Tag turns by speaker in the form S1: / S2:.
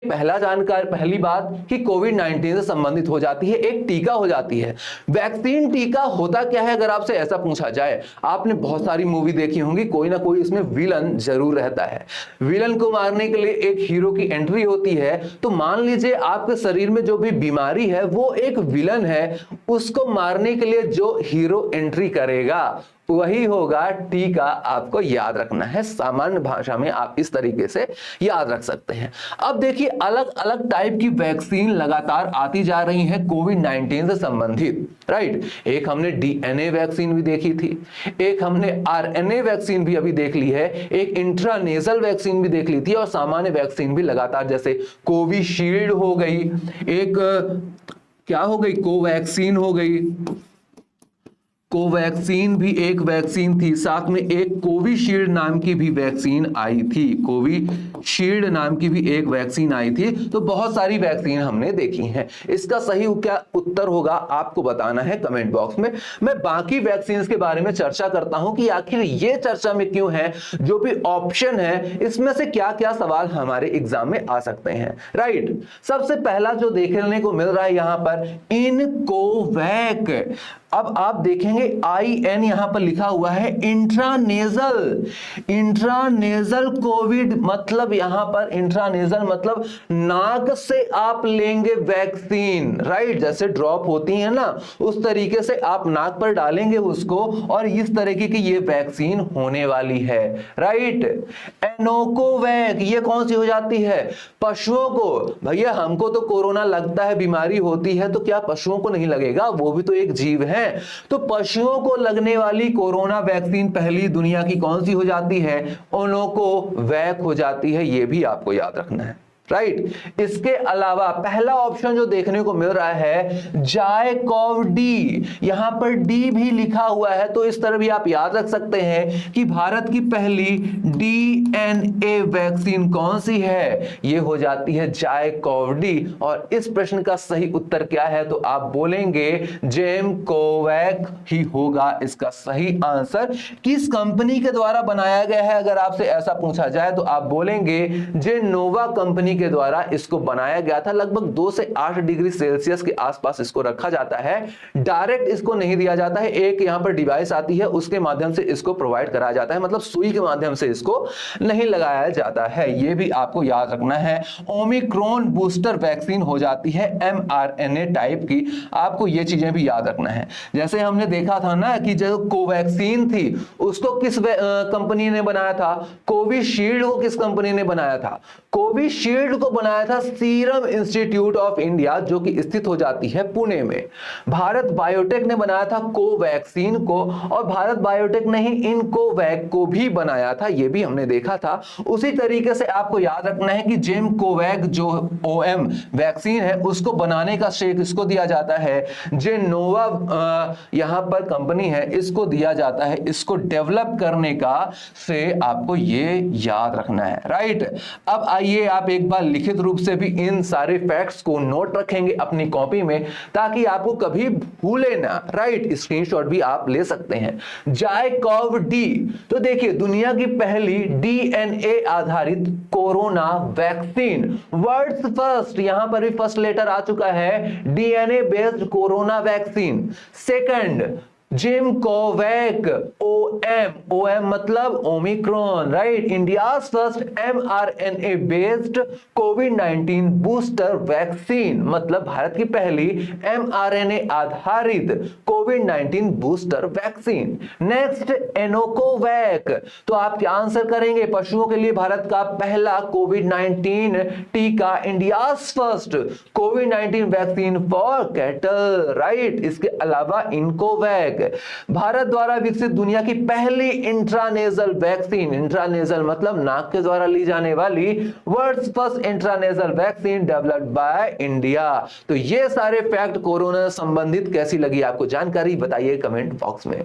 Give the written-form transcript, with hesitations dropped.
S1: पहली बात कि कोविड 19 से संबंधित हो जाती है, एक टीका हो जाती है। वैक्सीन टीका होता क्या है अगर आपसे ऐसा पूछा जाए, आपने बहुत सारी मूवी देखी होंगी, कोई ना कोई इसमें विलन जरूर रहता है। विलन को मारने के लिए एक हीरो की एंट्री होती है। तो मान लीजिए आपके शरीर में जो भी बीमारी है वो एक विलन है, उसको मारने के लिए जो हीरो एंट्री करेगा वही होगा टीका। आपको याद रखना है, सामान्य भाषा में आप इस तरीके से याद रख सकते हैं। अब देखिए अलग अलग टाइप की वैक्सीन लगातार आती जा रही हैं कोविड 19 से संबंधित, राइट। एक हमने डीएनए वैक्सीन भी देखी थी, एक हमने आरएनए वैक्सीन भी अभी देख ली है, एक इंट्रानेजल वैक्सीन भी देख ली थी और सामान्य वैक्सीन भी लगातार, जैसे कोविशील्ड हो गई, एक क्या हो गई, कोवैक्सीन हो गई, कोवैक्सीन भी एक वैक्सीन थी, साथ में एक कोविशील्ड नाम की भी वैक्सीन आई थी, कोविशील्ड नाम की भी एक वैक्सीन आई थी। तो बहुत सारी वैक्सीन हमने देखी हैं। इसका सही क्या उत्तर होगा आपको बताना है कमेंट बॉक्स में। मैं बाकी वैक्सीन के बारे में चर्चा करता हूं कि आखिर ये चर्चा में क्यों है, जो भी ऑप्शन है इसमें से क्या क्या सवाल हमारे एग्जाम में आ सकते हैं, राइट। सबसे पहला जो देखने को मिल रहा है यहां पर इनकोवैक। अब आप देखेंगे IN यहां पर लिखा हुआ है, इंट्रानेजल, इंट्रानेजल कोविड, मतलब यहां पर इंट्रानेजल मतलब नाक से आप लेंगे वैक्सीन, राइट। जैसे ड्रॉप होती है ना, उस तरीके से आप नाक पर डालेंगे उसको और इस तरीके की ये वैक्सीन होने वाली है, राइट। एनोकोवैक ये कौन सी हो जाती है, पशुओं को। भैया हमको तो कोरोना लगता है, बीमारी होती है, तो क्या पशुओं को नहीं लगेगा, वो भी तो एक जीव है। तो पशुओं को लगने वाली कोरोना वैक्सीन पहली दुनिया की कौन सी हो जाती है, ओनोकोवैक हो जाती है। यह भी आपको याद रखना है, राइट। इसके अलावा पहला ऑप्शन जो देखने को मिल रहा है जायकोव डी, यहां पर डी भी लिखा हुआ है, तो इस तरह भी आप याद रख सकते हैं कि भारत की पहली डीएनए वैक्सीन कौन सी है, यह हो जाती है जायकोव डी। और इस प्रश्न का सही उत्तर क्या है, तो आप बोलेंगे जेमकोवैक ही होगा इसका सही आंसर। किस कंपनी के द्वारा बनाया गया है अगर आपसे ऐसा पूछा जाए, तो आप बोलेंगे जेनोवा कंपनी के द्वारा इसको बनाया गया था। लगभग 2 से 8 डिग्री सेल्सियस के आसपास इसको रखा जाता है, डायरेक्ट इसको नहीं दिया जाता है। एक यहां पर डिवाइस आती है, उसके माध्यम से इसको प्रोवाइड कराया जाता है, मतलब सुई के माध्यम से इसको नहीं लगाया जाता है। यह भी आपको याद रखना है। ओमिक्रॉन बूस्टर वैक्सीन हो जाती है mRNA टाइप की, आपको यह चीजें भी याद रखना है। जैसे हमने देखा था ना कि जो कोवैक्सीन थी उसको किस कंपनी ने बनाया था, कोविशील्ड को किस कंपनी ने बनाया था, कोविशील्ड को बनाया था सीरम इंस्टीट्यूट ऑफ इंडिया, जो कि स्थित हो जाती है पुणे में। भारत बायोटेक ने बनाया था कोवैक्सीन को, और भारत बायोटेक ने ही इनकोवैक को भी बनाया था, यह भी हमने देखा था। उसी तरीके से आपको याद रखना है कि जेमकोवैक जो OM वैक्सीन है उसको बनाने का श्रेय किसको दिया जाता है, जेनोवा यहां पर कंपनी है, इसको दिया जाता है। इसको डेवलप करने का श्रेय आपको ये याद रखना है, राइट। अब आइए आप एक बार लिखित रूप से भी इन सारे फैक्ट्स को नोट रखेंगे अपनी कॉपी में, ताकि आपको कभी भूले ना, राइट। स्क्रीनशॉट भी आप ले सकते हैं। जायकोव डी, तो देखिए दुनिया की पहली डीएनए आधारित कोरोना वैक्सीन, वर्ड्स फर्स्ट, यहां पर भी फर्स्ट लेटर आ चुका है, DNA based corona vaccine. Second GEMCOVAC, OM मतलब Omicron, right. India's first mRNA based कोविड-19 बूस्टर वैक्सीन, मतलब भारत की पहली mRNA आधारित कोविड-19 बूस्टर वैक्सीन। नेक्स्ट एनोकोवैक, तो आप क्या आंसर करेंगे, पशुओं के लिए भारत का पहला कोविड-19 टीका, India's first covid vaccine for cattle, right. इसके अलावा इनकोवैक, भारत द्वारा विकसित दुनिया की पहली इंट्रानेजल वैक्सीन, इंट्रानेजल मतलब नाक के द्वारा ली जाने वाली, world's first intranasal vaccine developed by India. तो ये सारे फैक्ट कोरोना संबंधित कैसी लगी आपको जानकारी, बताइए कमेंट बॉक्स में।